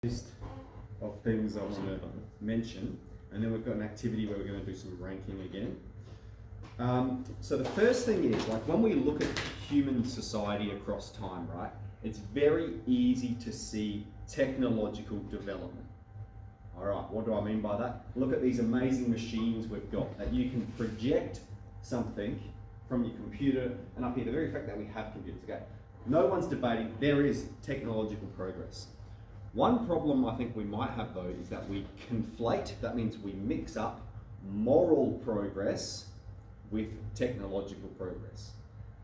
List of things I want to mention, and then we've got an activity where we're going to do some ranking again. So the first thing is, like, when we look at human society across time, right, it's very easy to see technological development. All right, what do I mean by that? Look at these amazing machines we've got that you can project something from your computer, and up here, the very fact that we have computers, okay? No one's debating, there is technological progress. One problem I think we might have though is that we conflate, that means we mix up moral progress with technological progress.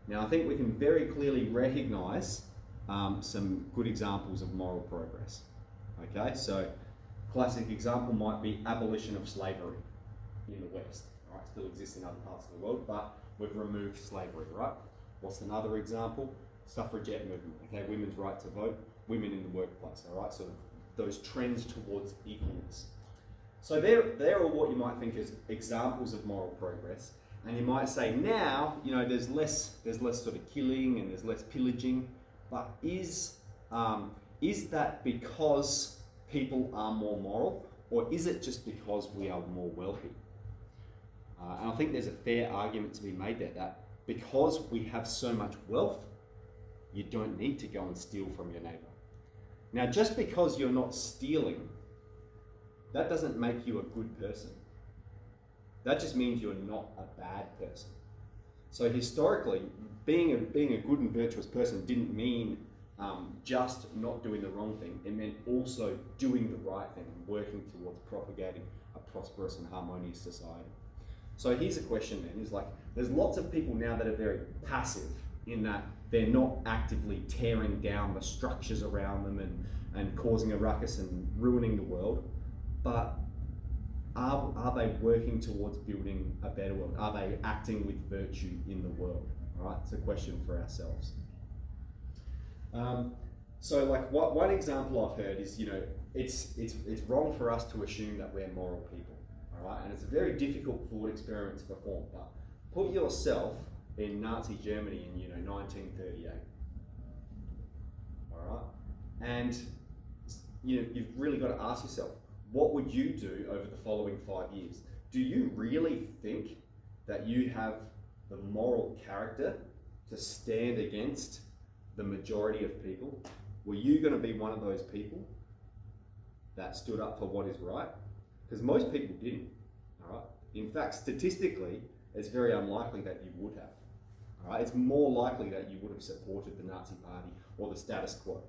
Now I think we can very clearly recognize some good examples of moral progress. Okay, so classic example might be abolition of slavery in the West. Right, still exists in other parts of the world, but we've removed slavery, right? What's another example? Suffragette movement, okay, women's right to vote, women in the workplace, all right? So those trends towards equalness. So there are what you might think is examples of moral progress, and you might say now, you know, there's less sort of killing and there's less pillaging, but is that because people are more moral, or is it just because we are more wealthy? And I think there's a fair argument to be made there that because we have so much wealth, you don't need to go and steal from your neighbor. Now, just because you're not stealing, that doesn't make you a good person. That just means you're not a bad person. So historically, being a good and virtuous person didn't mean just not doing the wrong thing. It meant also doing the right thing and working towards propagating a prosperous and harmonious society. So here's a question then, is like, there's lots of people now that are very passive in that they're not actively tearing down the structures around them and causing a ruckus and ruining the world, but are they working towards building a better world? Are they acting with virtue in the world? All right, it's a question for ourselves. So like one example I've heard is, you know, it's wrong for us to assume that we're moral people, all right? And it's a very difficult thought experiment to perform, but put yourself in Nazi Germany in, you know, 1938, all right? And you know, you've really got to ask yourself, what would you do over the following 5 years? Do you really think that you have the moral character to stand against the majority of people? Were you going to be one of those people that stood up for what is right? Because most people didn't, all right? In fact, statistically, it's very unlikely that you would have. All right? It's more likely that you would have supported the Nazi Party or the status quo.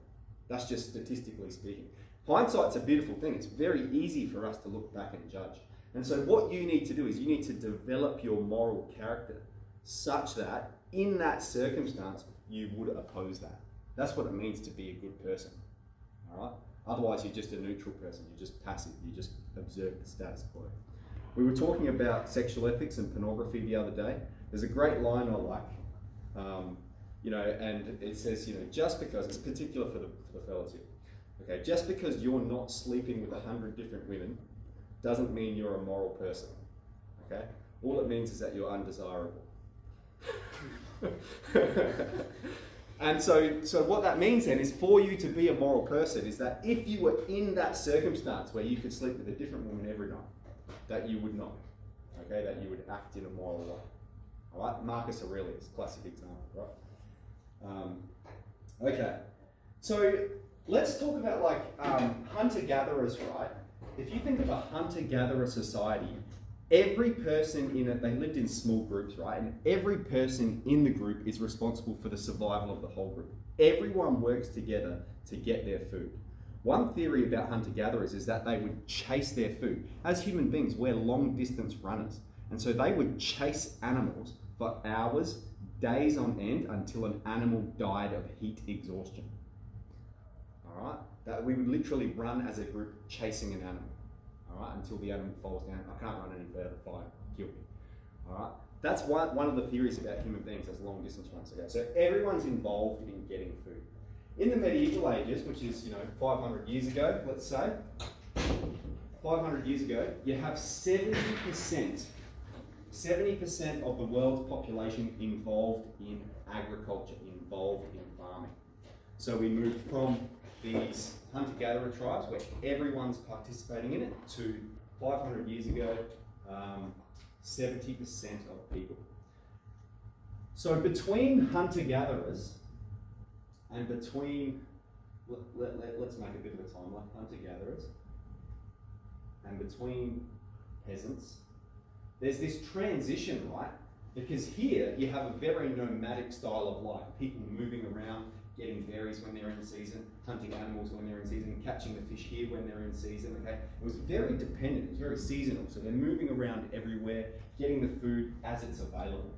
That's just statistically speaking. Hindsight's a beautiful thing. It's very easy for us to look back and judge. And so what you need to do is you need to develop your moral character such that in that circumstance, you would oppose that. That's what it means to be a good person. All right? Otherwise, you're just a neutral person. You're just passive. You just observe the status quo. We were talking about sexual ethics and pornography the other day. There's a great line I like. You know, and it says, you know, just because, it's particular for the fellas here, okay, just because you're not sleeping with 100 different women doesn't mean you're a moral person, okay? All it means is that you're undesirable. And so what that means then is, for you to be a moral person, is that if you were in that circumstance where you could sleep with a different woman every night, that you would not, okay, that you would act in a moral way. All right, Marcus Aurelius, classic example, right? Okay, so let's talk about like hunter-gatherers, right? If you think of a hunter-gatherer society, every person in it, they lived in small groups, right? And every person in the group is responsible for the survival of the whole group. Everyone works together to get their food. One theory about hunter-gatherers is that they would chase their food. As human beings, we're long-distance runners. And so they would chase animals for hours, days on end, until an animal died of heat exhaustion. All right? That we would literally run as a group chasing an animal. All right? Until the animal falls down. I can't run any further, fine, kill me. All right? That's one of the theories about human beings as long-distance runners. Okay? So everyone's involved in getting food. In the medieval ages, which is, you know, 500 years ago, let's say, 500 years ago, you have 70% of the world's population involved in agriculture, involved in farming. So we moved from these hunter-gatherer tribes where everyone's participating in it to 500 years ago, 70% of people. So between hunter-gatherers and between, let's make a bit of a timeline, hunter-gatherers and between peasants, there's this transition, right? Because here you have a very nomadic style of life, people moving around, getting berries when they're in season, hunting animals when they're in season, catching the fish here when they're in season, okay? It was very dependent, it was very seasonal, so they're moving around everywhere, getting the food as it's available,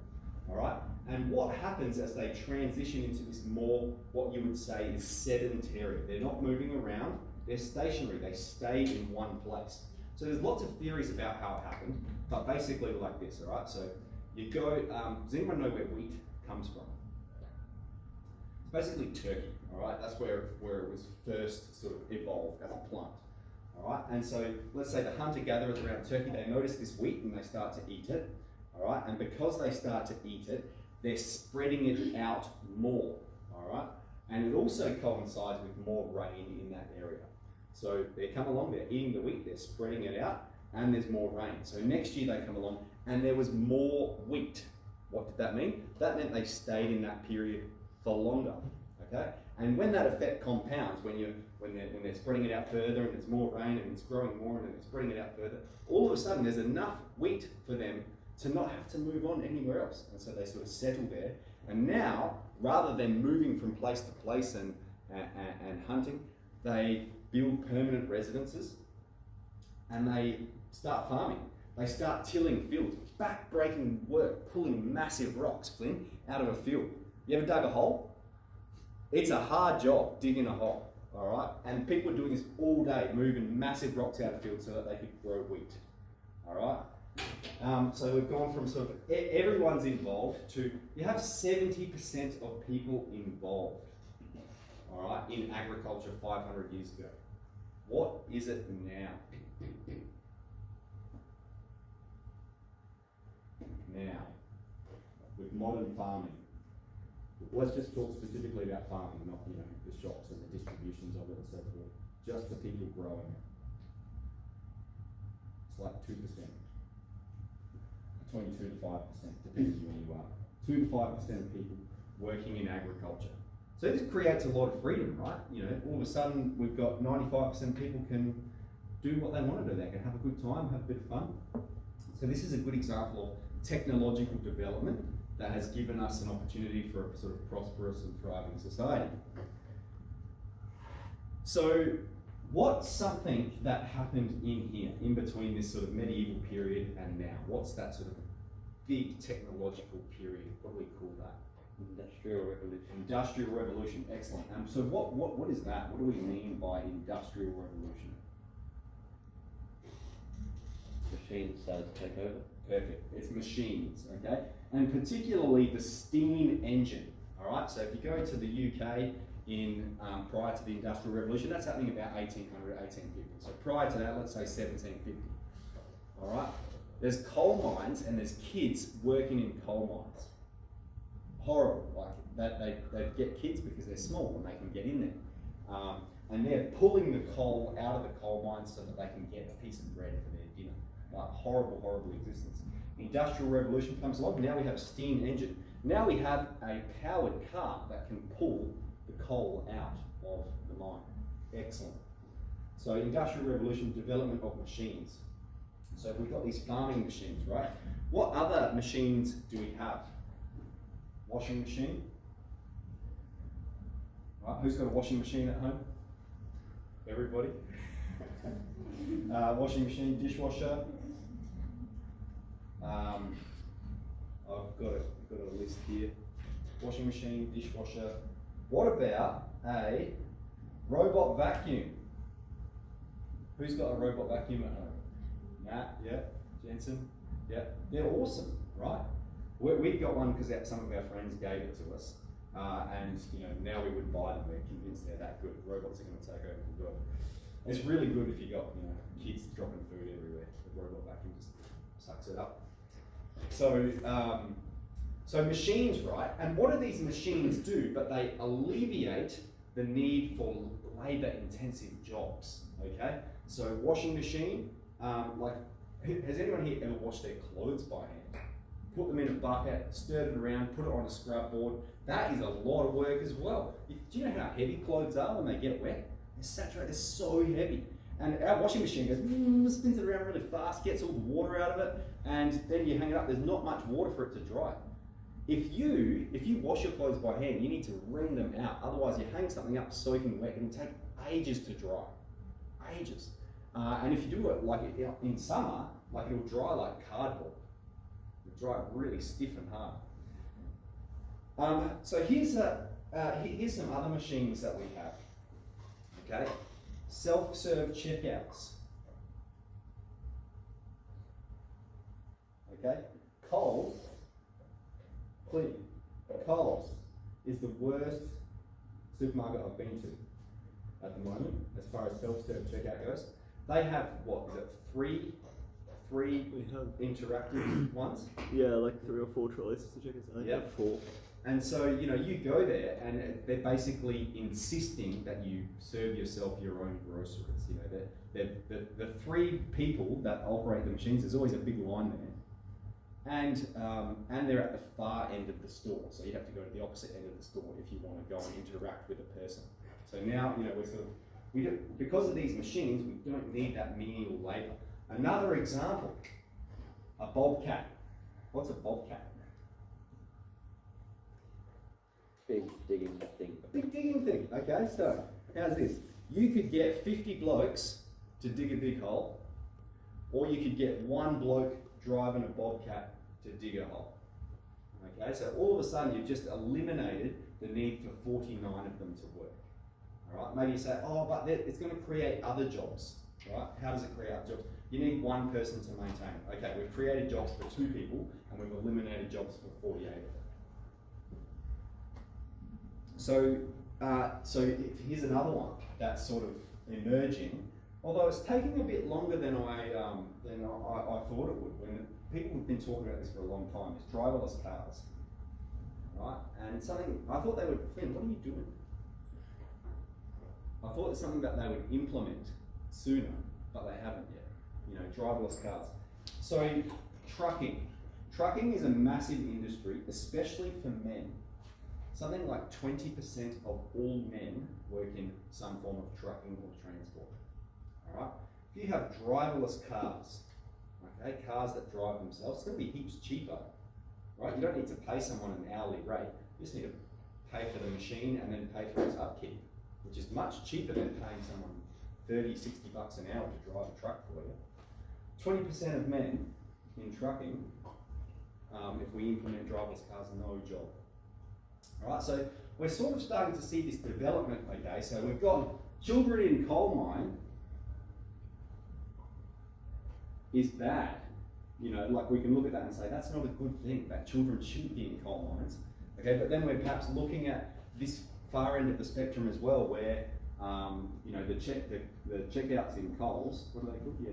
all right? And what happens as they transition into this more, what you would say is sedentary, they're not moving around, they're stationary, they stay in one place. So there's lots of theories about how it happened, but basically like this, all right? So you go, does anyone know where wheat comes from? Basically Turkey, all right? That's where it was first sort of evolved as a plant, all right? And so let's say the hunter-gatherers around Turkey, they notice this wheat and they start to eat it, all right? And because they start to eat it, they're spreading it out more, all right? And it also coincides with more rain in that area. So they come along, they're eating the wheat, they're spreading it out, and there's more rain. So next year they come along and there was more wheat. What did that mean? That meant they stayed in that period for longer, okay? And when that effect compounds, when they're spreading it out further and there's more rain and it's growing more and it's spreading it out further, all of a sudden there's enough wheat for them to not have to move on anywhere else. And so they sort of settle there. And now, rather than moving from place to place and hunting, they build permanent residences and they start farming. They start tilling fields, back-breaking work, pulling massive rocks, Flynn, out of a field. You ever dug a hole? It's a hard job digging a hole, all right? And people are doing this all day, moving massive rocks out of fields so that they could grow wheat, all right? So we've gone from sort of everyone's involved to, you have 70% of people involved, all right, in agriculture 500 years ago. What is it now? Now, with modern farming, let's just talk specifically about farming, not the shops and the distributions of it and so forth. Just the people growing it. It's like 2%, between 2 to 5%, depending on where you are. 2 to 5% of people working in agriculture. So this creates a lot of freedom, right? All of a sudden we've got 95% of people can do what they want to do. They can have a good time, have a bit of fun. So this is a good example of technological development that has given us an opportunity for a sort of prosperous and thriving society. So what's something that happened in here, in between this sort of medieval period and now? What's that sort of big technological period? What do we call that? Industrial Revolution. Industrial Revolution, excellent. So what is that? What do we mean by Industrial Revolution? Machines started to take over. Perfect. It's machines, okay? And particularly the steam engine, all right? So if you go to the UK in prior to the Industrial Revolution, that's happening about 1800, 1850. So prior to that, let's say 1750, all right? There's coal mines and there's kids working in coal mines. Horrible, like that they get kids because they're small and they can get in there. And they're pulling the coal out of the coal mines so that they can get a piece of bread for their dinner. Like horrible, horrible existence. Industrial Revolution comes along, now we have a steam engine. Now we have a powered car that can pull the coal out of the mine. Excellent. So Industrial Revolution, development of machines. So we've got these farming machines, right? What other machines do we have? Washing machine. Right, who's got a washing machine at home? Everybody? Washing machine, dishwasher. I've got a list here. Washing machine, dishwasher. What about a robot vacuum? Who's got a robot vacuum at home? Matt, yeah. Jensen, yeah. They're awesome, right? We've got one because some of our friends gave it to us, and now we would buy them. We're convinced they're that good. Robots are going to take over the world. It's really good if you got kids dropping food everywhere. The robot vacuum just sucks it up. So, so machines, right? And what do these machines do? But they alleviate the need for labour-intensive jobs. Okay, so washing machine, like, has anyone here ever washed their clothes by hand? Put them in a bucket, stirred it around, put it on a scrub board. That is a lot of work as well. Do you know how heavy clothes are when they get wet? They're saturated, they're so heavy. And our washing machine goes, spins it around really fast, gets all the water out of it, and then you hang it up. There's not much water for it to dry. If you wash your clothes by hand, you need to wring them out. Otherwise, you hang something up soaking wet, it'll take ages to dry. Ages. And if you do it like in summer, like it'll dry like cardboard. It'll dry really stiff and hard. So here's some other machines that we have. Okay, self-serve checkouts. Okay, Coles is the worst supermarket I've been to at the moment as far as self-serve checkout goes. They have, what is it, three interactive ones? Yeah, like 3 or 4 trolleys to check it out. Yeah, 4. And so, you know, you go there and they're basically insisting that you serve yourself your own groceries. You know, the 3 people that operate the machines, there's always a big line there. And they're at the far end of the store. So you have to go to the opposite end of the store if you want to go and interact with a person. So now, you know, because of these machines, we don't need that menial labour. Another example, a bobcat. What's a bobcat? Big digging thing. A big digging thing. Okay, so how's this? You could get 50 blokes to dig a big hole, or you could get 1 bloke driving a bobcat to dig a hole. Okay, so all of a sudden you've just eliminated the need for 49 of them to work. All right, maybe you say, oh, but it's going to create other jobs. Right? How does it create other jobs? You need 1 person to maintain it. Okay, we've created jobs for 2 people, and we've eliminated jobs for 48 of them. So here's another one that's sort of emerging, although it's taking a bit longer than I thought it would. When people have been talking about this for a long time, it's driverless cars, right? And something I thought they would. Finn, what are you doing? I thought it's something that they would implement sooner, but they haven't yet. You know, driverless cars. So trucking is a massive industry, especially for men. Something like 20% of all men work in some form of trucking or transport. All right. If you have driverless cars, okay, cars that drive themselves, it's going to be heaps cheaper, right? You don't need to pay someone an hourly rate. You just need to pay for the machine and then pay for its upkeep, which is much cheaper than paying someone 30, 60 bucks an hour to drive a truck for you. 20% of men in trucking, if we implement driverless cars, no job. All right, so we're sort of starting to see this development, okay? So we've got children in coal mine is bad. You know, like we can look at that and say, that's not a good thing, that children shouldn't be in coal mines. Okay, but then we're perhaps looking at this far end of the spectrum as well, where, you know, the checkouts in Coles, what are they called? Yeah,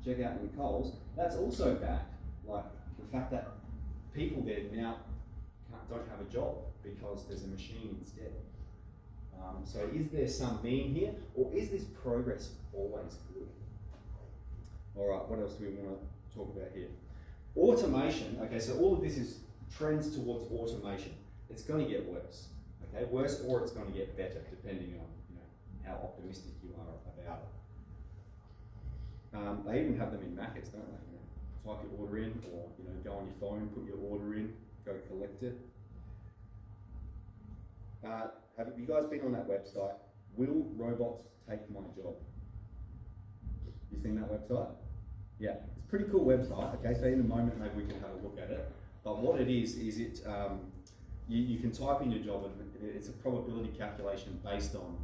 checkout in Coles, that's also bad. Like the fact that people there now don't have a job because there's a machine instead. So is there some mean here, or is this progress always good? All right, what else do we want to talk about here? Automation. Okay, so all of this is trends towards automation. It's going to get worse. Okay, worse, or it's going to get better, depending on, you know, how optimistic you are about it. They even have them in Macca's, don't they? You know, type your order in, or, you know, go on your phone, put your order in, go collect it. Have you guys been on that website? Will robots take my job? You seen that website? Yeah, it's a pretty cool website. Okay, so in a moment maybe we can have a look at it. But what it is it you can type in your job, and it's a probability calculation based on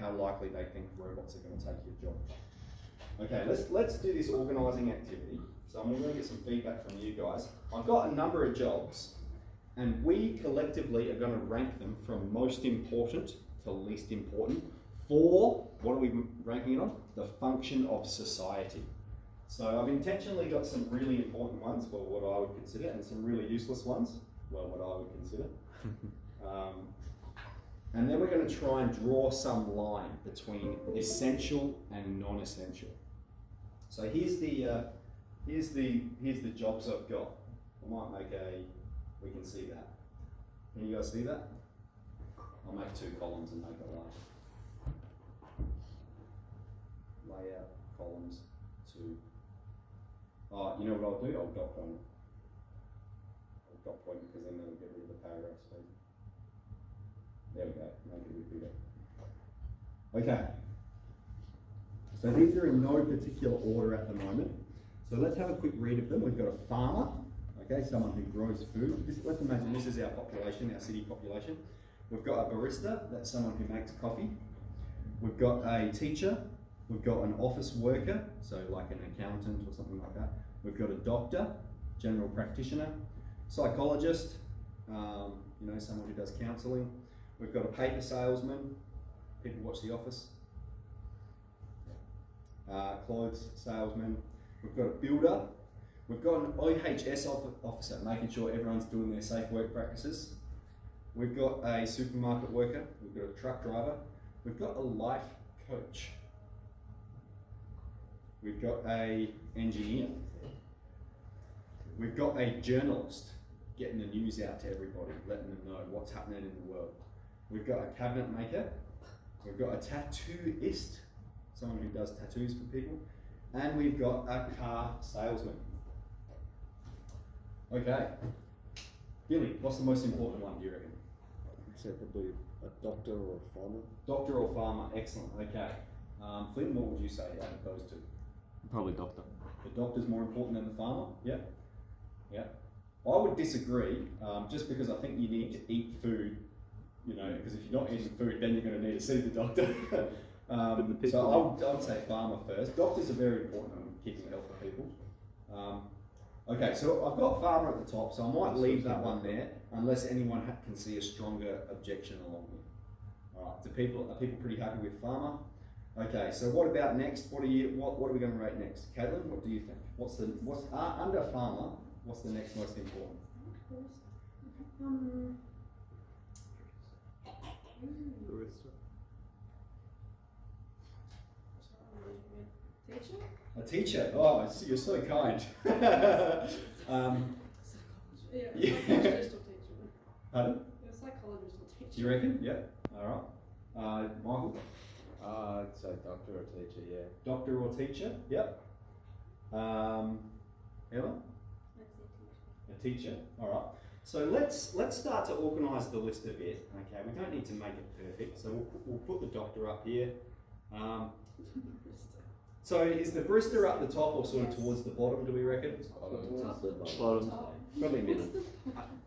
how likely they think robots are going to take your job. Okay, let's do this organising activity. So I'm going to get some feedback from you guys. I've got a number of jobs, and we collectively are going to rank them from most important to least important for, what are we ranking it on? The function of society. So I've intentionally got some really important ones, well, what I would consider, and some really useless ones, well, what I would consider. And then we're going to try and draw some line between essential and non-essential. So here's the jobs I've got. I might make we can see that. Can you guys see that? I'll make 2 columns and make a line. Layout, columns, 2. Oh, you know what I'll do? I'll dot point it. I'll dot point it because then it'll get rid of the paragraph space. There we go, make it a bit bigger. Okay. So these are in no particular order at the moment. So let's have a quick read of them. We've got a farmer, okay, someone who grows food. Let's imagine this is our population, our city population. We've got a barista, that's someone who makes coffee. We've got a teacher. We've got an office worker, so like an accountant or something like that. We've got a doctor, general practitioner, psychologist, someone who does counselling. We've got a paper salesman, people watch The Office. Clothes salesman. We've got a builder. We've got an OHS officer, making sure everyone's doing their safe work practices. We've got a supermarket worker. We've got a truck driver. We've got a life coach. We've got a engineer. We've got a journalist, getting the news out to everybody, letting them know what's happening in the world. We've got a cabinet maker. We've got a tattooist, someone who does tattoos for people. And we've got a car salesman. Okay. Billy, what's the most important one, do you reckon? I'd say probably a doctor or a farmer. Doctor or farmer, excellent, okay. Flynn, what would you say out of those 2? Probably doctor. The doctor's more important than the farmer? Yeah? Yeah. I would disagree, just because I think you need to eat food, because if you're not eating food, then you're going to need to see the doctor. So I would say farmer first. Doctors are very important in keeping the health of people. Okay, so I've got farmer at the top, so I might leave that one there, unless anyone can see a stronger objection along here. All right, are people pretty happy with farmer? Okay, so what about next? What are we going to rate next? Caitlin, what do you think? What's under farmer? What's the next most important? Teacher? A teacher. Oh, you're so kind. Yeah, psychologist or teacher. Pardon? Yeah, psychologist or teacher. You reckon? Yeah. All right. Michael? I'd say doctor or teacher, yeah. Doctor or teacher? Yep. Ella? A teacher. All right. So let's start to organise the list a bit. Okay, we don't need to make it perfect. So we'll put the doctor up here. So is the barista up the top or sort of towards the bottom? Do we reckon? Bottom. Probably middle.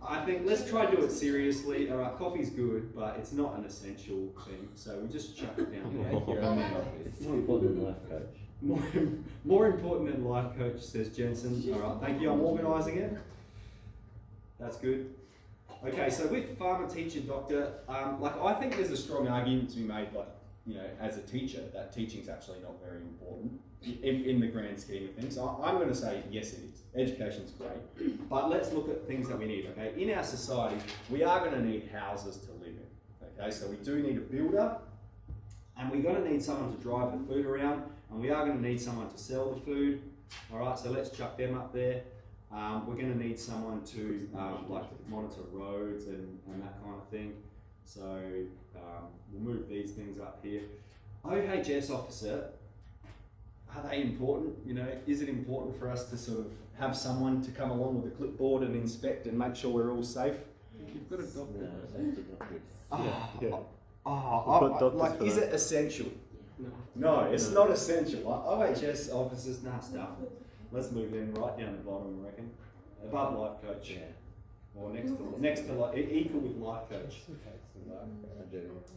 I think let's try to do it seriously. All right, coffee's good, but it's not an essential thing. So we just chuck it down there. It's more important than life coach. More important than life coach, says Jensen. All right, thank you. I'm organising it. That's good. Okay, so with farmer, teacher, doctor, I think there's a strong argument to be made, as a teacher, that teaching's actually not very important in the grand scheme of things. I'm going to say yes, it is. Education's great, but let's look at things that we need. Okay, in our society, we are going to need houses to live in. Okay, so we do need a builder, and we're going to need someone to drive the food around, and we are going to need someone to sell the food. All right, so let's chuck them up there. We're going to need someone to monitor roads and that kind of thing. So we'll move these things up here. OHS officer, are they important? Is it important for us to sort of have someone to come along with a clipboard and inspect and make sure we're all safe? You've got a doctor. Is it essential? No, it's not essential. OHS officers, stuff. Let's move them right down the bottom, I reckon. Above life coach. Yeah. Or next to equal with life coach.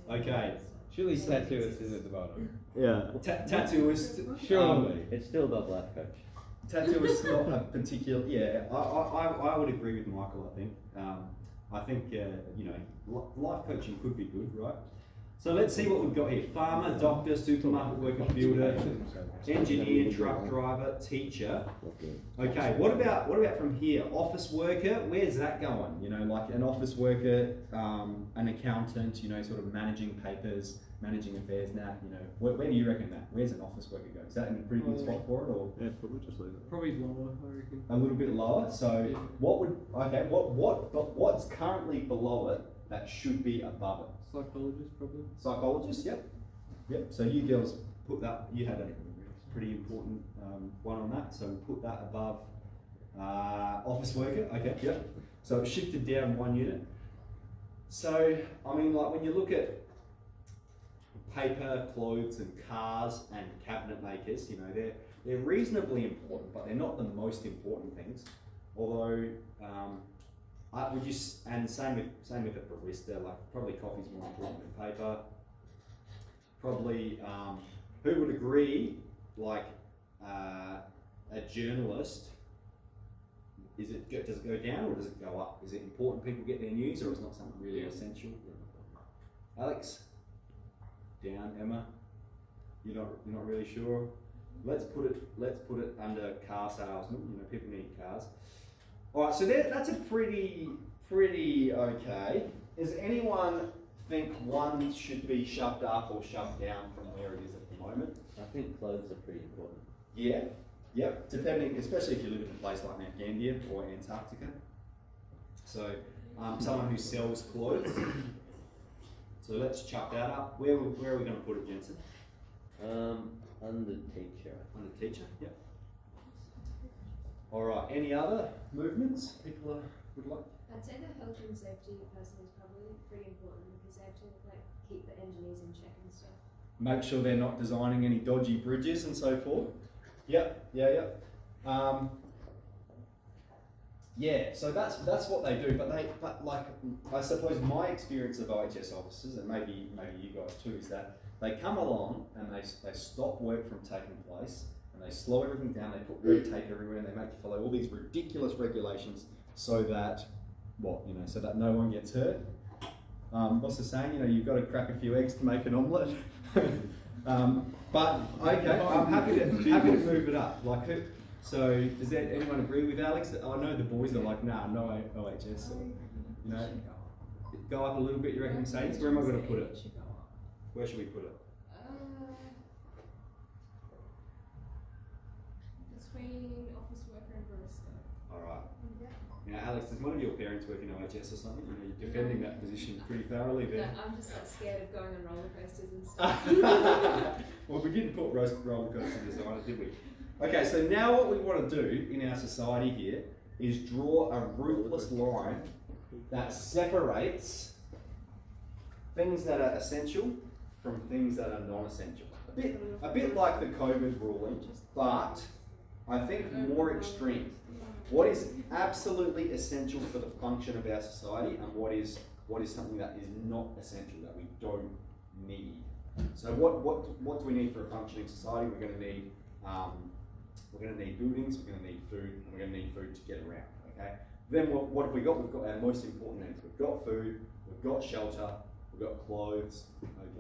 Okay. Surely tattooist is at the bottom. Yeah. Tattooist. Surely. It's still above life coach. Tattooist not a particular. Yeah, I would agree with Michael. I think. I think life coaching could be good, right? So let's see what we've got here. Farmer, doctor, supermarket worker, builder, engineer, truck driver, teacher. Okay, what about from here? Office worker, where's that going? You know, like an office worker, an accountant, you know, sort of managing papers, managing affairs, that, you know, where do you reckon that? Where's an office worker go? Is that in a pretty good spot for it, or? Yeah, probably just leave it. Probably lower, I reckon. A little bit lower, so Yeah. what's currently below it that should be above it? Psychologist, probably. Psychologist, yep. Yep, so you girls put that, you had a pretty important one on that, so put that above office worker, okay, yep. So it shifted down 1 unit. So, I mean, like when you look at paper, clothes and cars and cabinet makers, you know, they're reasonably important, but they're not the most important things. Although, and same with a barista, like probably coffee's more important than paper. Probably, who would agree, like a journalist, does it go down or does it go up? Is it important people get their news, or is it not something really essential? Alex? Down. Emma? You're not really sure? Let's put it under car salesman. You know, people need cars. All right, so that's a pretty okay. Does anyone think one should be shoved up or shoved down from where it is at the moment? I think clothes are pretty important. Yeah. Yep. Depending, especially if you live in a place like Mount Gambier or Antarctica. So, someone who sells clothes. So let's chuck that up. Where are we going to put it, Jensen? Under teacher. Under teacher. Yep. All right. Any other movements people would like? I'd say the health and safety person is probably pretty important because they have to like keep the engineers in check and stuff. Make sure they're not designing any dodgy bridges and so forth. Yep. Yeah. Yeah, so that's what they do, but like I suppose my experience of OHS officers, and maybe you guys too, is that they come along and they stop work from taking place, and they slow everything down. They put red tape everywhere, and they make you follow all these ridiculous regulations so that so that no one gets hurt. What's the saying? You know, you've got to crack a few eggs to make an omelette. But okay, I'm happy to move it up. Like who? So, does anyone agree with Alex? I know the boys are like, nah, no OHS. So, you know, go up a little bit. You reckon, Mercedes? Where am I going to put it? Where should we put it? Between office worker and barista. All right. Yeah. Now, Alex, does one of your parents work in OHS or something? You know, you're defending that position pretty thoroughly there. No, I'm just like scared of going on roller coasters and stuff. Well, we didn't put roller coaster designer, did we? Okay, so now what we want to do in our society here is draw a ruthless line that separates things that are essential from things that are non-essential. A bit like the COVID ruling, but I think more extreme. What is absolutely essential for the function of our society, and what is something that is not essential, that we don't need. So what do we need for a functioning society? We're going to need buildings, we're going to need food, and we're going to need food to get around. Okay. Then what have we got? We've got our most important needs. We've got food, we've got shelter, we've got clothes.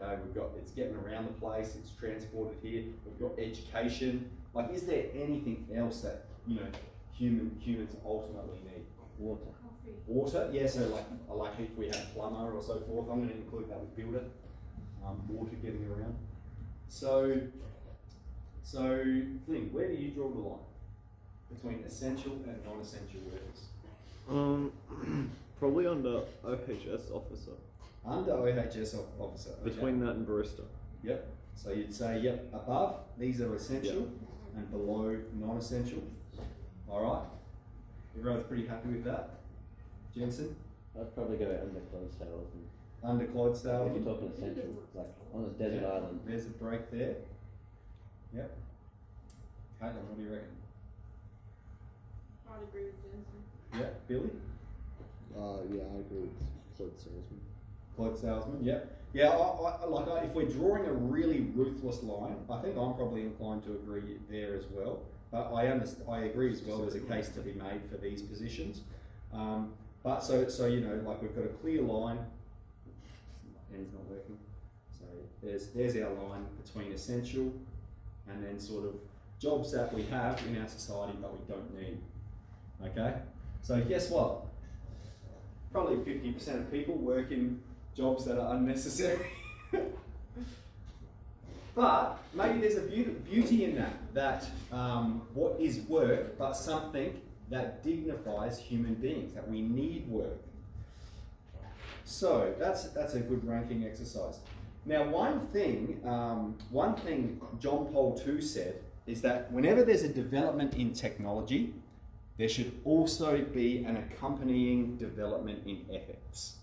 Okay. It's getting around the place. It's transported here. We've got education. Like, is there anything else that humans ultimately need? Water. Coffee. Water, yeah. So like if we had a plumber or so forth, I'm going to include that with builder. Water getting around. So Flynn, where do you draw the line between essential and non-essential workers? Probably under OHS officer. Under OHS officer. Okay. Between that and barista. Yep. So you'd say, yep, above these are essential, and below non-essential. All right. Everyone's pretty happy with that. Jensen? I'd probably go under clothes salesman. Under clothes If salesman. you're talking essential, like on a desert island. There's a break there. Yep. Caitlin, what do you reckon? I'd agree with Jensen. Yep. Billy? Yeah, I agree with clothes salesman. Clothes salesman, yep. Yeah, if we're drawing a really ruthless line, I think I'm probably inclined to agree there as well. But I agree as well, there's a case to be made for these positions. But so we've got a clear line. My pen's not working. So there's our line between essential and then sort of jobs that we have in our society but we don't need. Okay? So guess what? Probably 50% of people work in jobs that are unnecessary. But maybe there's a beauty in that what is work but something that dignifies human beings, that we need work. So that's a good ranking exercise. Now one thing John Paul II said is that whenever there's a development in technology, there should also be an accompanying development in ethics.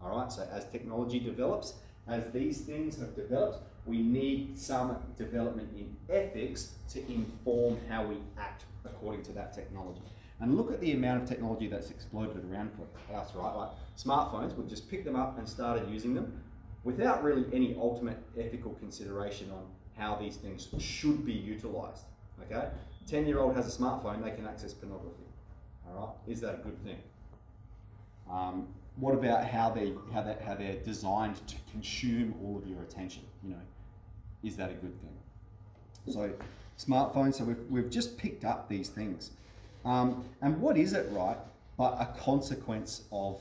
All right, so as technology develops, as these things have developed, we need some development in ethics to inform how we act according to that technology. And look at the amount of technology that's exploded around for us, right? Like smartphones, we've just picked them up and started using them without really any ultimate ethical consideration on how these things should be utilized, okay? 10-year-old has a smartphone, they can access pornography, all right? Is that a good thing? What about how they're designed to consume all of your attention? You know, is that a good thing? So smartphones, so we've just picked up these things. And what is it, right, but a consequence of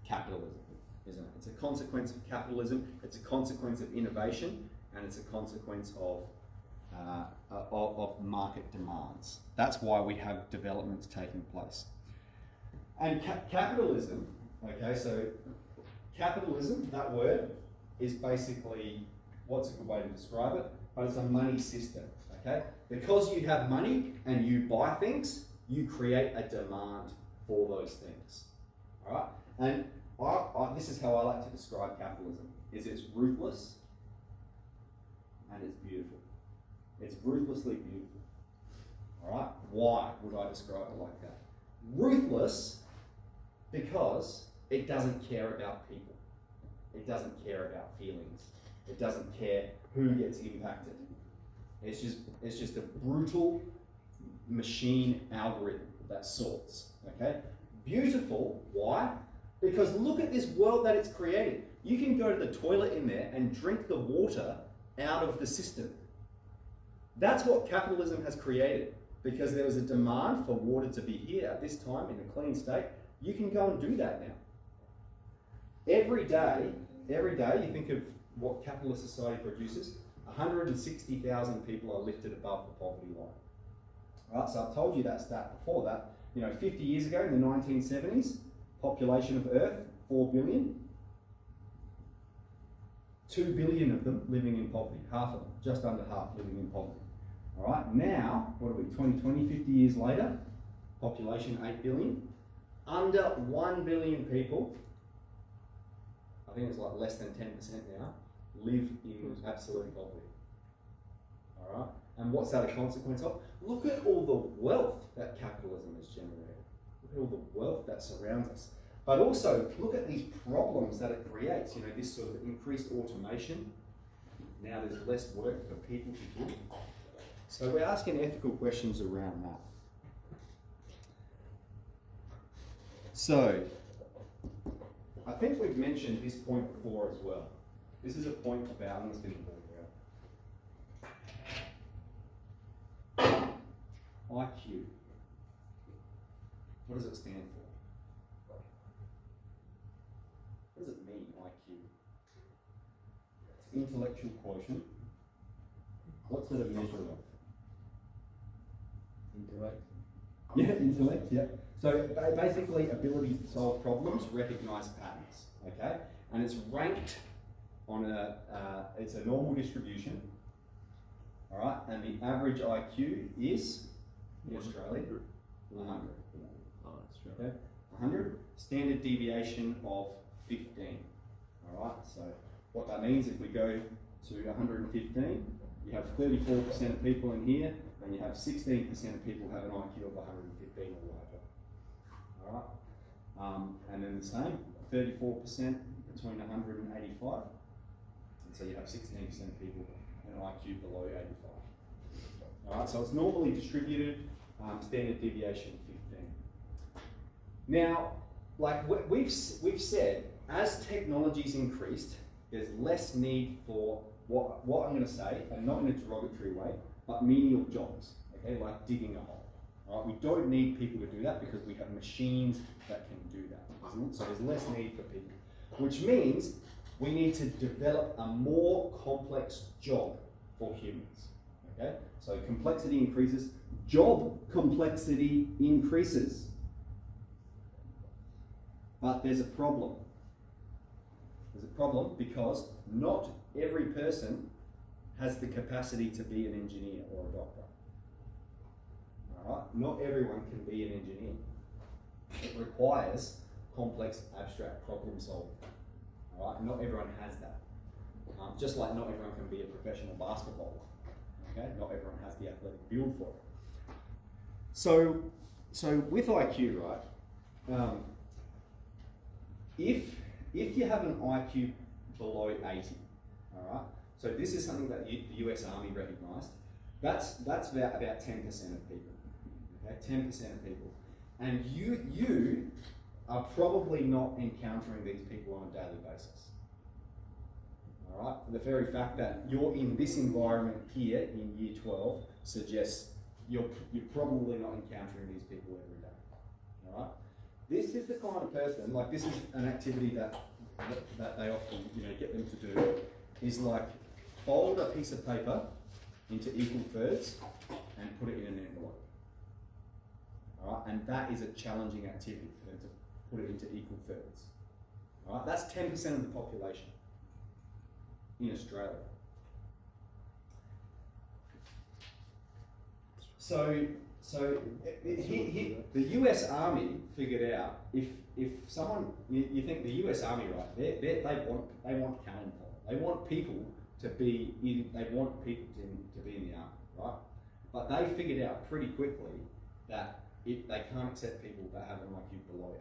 capitalism, isn't it? It's a consequence of capitalism, it's a consequence of innovation, and it's a consequence of market demands. That's why we have developments taking place. And capitalism, okay, so capitalism, that word, is basically, what's a good way to describe it? But it's a money system, okay? Because you have money and you buy things, you create a demand for those things, all right? And this is how I like to describe capitalism, is it's ruthless and it's beautiful. It's ruthlessly beautiful, all right? Why would I describe it like that? Ruthless because it doesn't care about people. It doesn't care about feelings. It doesn't care who gets impacted. It's just a brutal machine algorithm that sorts, okay? Beautiful, why? Because look at this world that it's created. You can go to the toilet in there and drink the water out of the system. That's what capitalism has created. Because there was a demand for water to be here at this time in a clean state, you can go and do that now. Every day, you think of what capitalist society produces, 160,000 people are lifted above the poverty line. All right, so I've told you that stat before that. You know, 50 years ago in the 1970s, population of Earth, 4 billion. 2 billion of them living in poverty, half of them, just under half living in poverty. All right, now, what are we, 20, 50 years later, population 8 billion, under 1 billion people, I think it's like less than 10% now, live in absolute poverty. All right, and what's that a consequence of? Look at all the wealth that capitalism has generated. Look at all the wealth that surrounds us. But also, look at these problems that it creates, you know, this sort of increased automation. Now there's less work for people to do. So we're asking ethical questions around that. So, I think we've mentioned this point before as well. This is a point about, I'm just going to pull it out. IQ. What does it stand for? What does it mean, IQ? It's intellectual quotient. What's it a measure of? Intellect. Yeah, intellect, yeah. So basically ability to solve problems, recognize patterns, okay? And it's ranked on it's a normal distribution, all right? And the average IQ is, in Australia, 100. Oh, that's true. Okay, 100. Standard deviation of 15, all right? So what that means, if we go to 115, you have 34% of people in here, and you have 16% of people who have an IQ of 115 or larger. All right, and then the same, 34% between 100 and 85, and so you have 16% of people an IQ below 85. All right, so it's normally distributed, standard deviation 15. Now, like we've said, as technology's increased, there's less need for what I'm going to say, and not in a derogatory way, but menial jobs, okay, like digging a hole. All right, we don't need people to do that because we have machines that can do that, isn't it? So there's less need for people, which means we need to develop a more complex job for humans, okay? So complexity increases, job complexity increases. But there's a problem. There's a problem because not every person has the capacity to be an engineer or a doctor. All right? Not everyone can be an engineer. It requires complex, abstract problem solving. All right? Not everyone has that. Just like not everyone can be a professional basketballer. Okay? Not everyone has the athletic build for it. So with IQ, right? If you have an IQ below 80, all right. So this is something that the US Army recognised. That's about 10% of people. Okay, 10% of people, and you are probably not encountering these people on a daily basis. All right. The very fact that you're in this environment here in Year 12 suggests you're probably not encountering these people every day. All right. This is the kind of person, like this is an activity that they often, get them to do, is like fold a piece of paper into equal thirds and put it in an envelope. All right, and that is a challenging activity for them to put it into equal thirds. All right, that's 10% of the population in Australia. So the US Army figured out if someone, you think the US Army, right? They want cannon fodder. They want people to be in. They want people to be in the army, right? But they figured out pretty quickly that they can't accept people that have an IQ below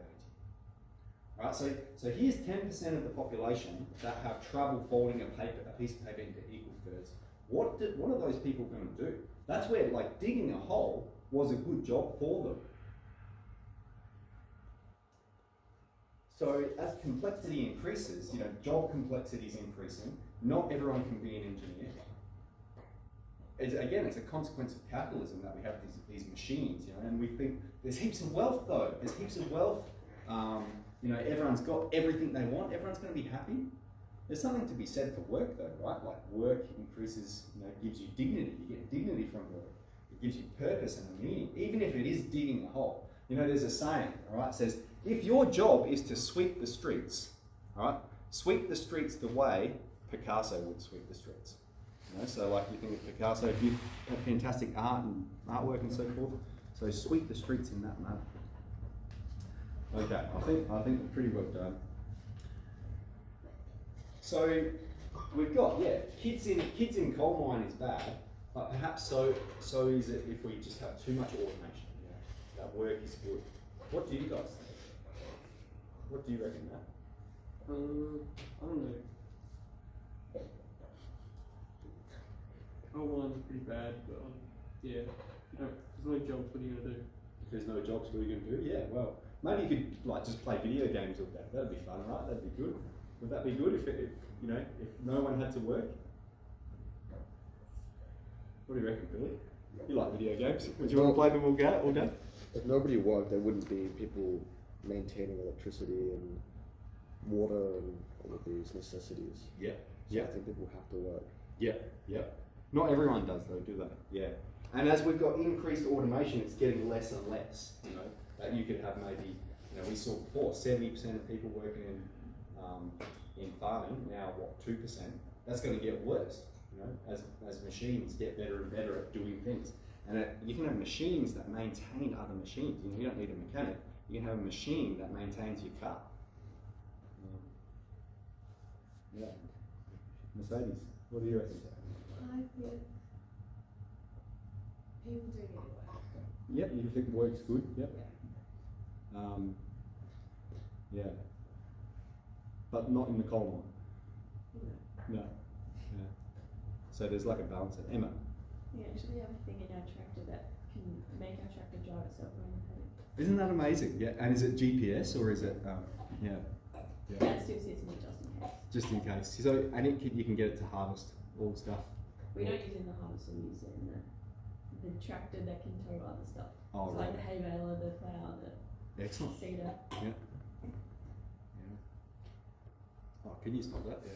80. Right? So here's 10% of the population that have trouble folding a piece of paper into equal thirds. What are those people going to do? That's where like digging a hole was a good job for them. So as complexity increases, job complexity is increasing. Not everyone can be an engineer. It's a consequence of capitalism that we have these machines, and we think there's heaps of wealth though. There's heaps of wealth. Everyone's got everything they want. Everyone's going to be happy. There's something to be said for work though, right? Like work increases, gives you dignity. You get dignity from work. It gives you purpose and a meaning, even if it is digging a hole. There's a saying, all right? It says, if your job is to sweep the streets, all right, sweep the streets the way Picasso would sweep the streets. So like you think of Picasso, did fantastic art and artwork and so forth. So sweep the streets in that manner. Okay, I think pretty well done. So we've got kids in coal mine is bad, but perhaps so is it if we just have too much automation. That work is good. What do you guys think? What do you reckon, Matt? I don't know. Coal mine's pretty bad, but yeah. There's no jobs, what are you gonna do? If there's no jobs, what are you gonna do? Yeah, well, maybe you could like just play video games all day. That'd be fun, right? That'd be good. Would that be good if no one had to work? What do you reckon, Billy? You like video games? Would you want to play them all day? If nobody worked, there wouldn't be people maintaining electricity and water and all of these necessities. Yeah. So I think people have to work. Yeah. Not everyone does though, do they? Yeah. And as we've got increased automation, it's getting less and less. That you could have maybe, we saw before 70% of people working in farming, now 2%. That's going to get worse. As machines get better and better at doing things. And you can have machines that maintain other machines. You don't need a mechanic. You can have a machine that maintains your car. Yeah. Mercedes, what do you reckon? I think people do need work. Yep, you think work's good? Yep. Yeah. Yeah. But not in the coal mine. No. Yeah. So there's like a balance there. Emma. We actually have a thing in our tractor that can make our tractor drive itself around the paddock. Isn't that amazing? Yeah. And is it GPS or is it? Yeah. That still sits in the just in case. Just in case. So, and you can get it to harvest all the stuff. We don't use it in the harvest, we use it in the tractor that can tow other stuff. Oh, It's right. like the hay baler, the plough, the Excellent. seeder. Yeah. Oh, can you stop that? Yeah.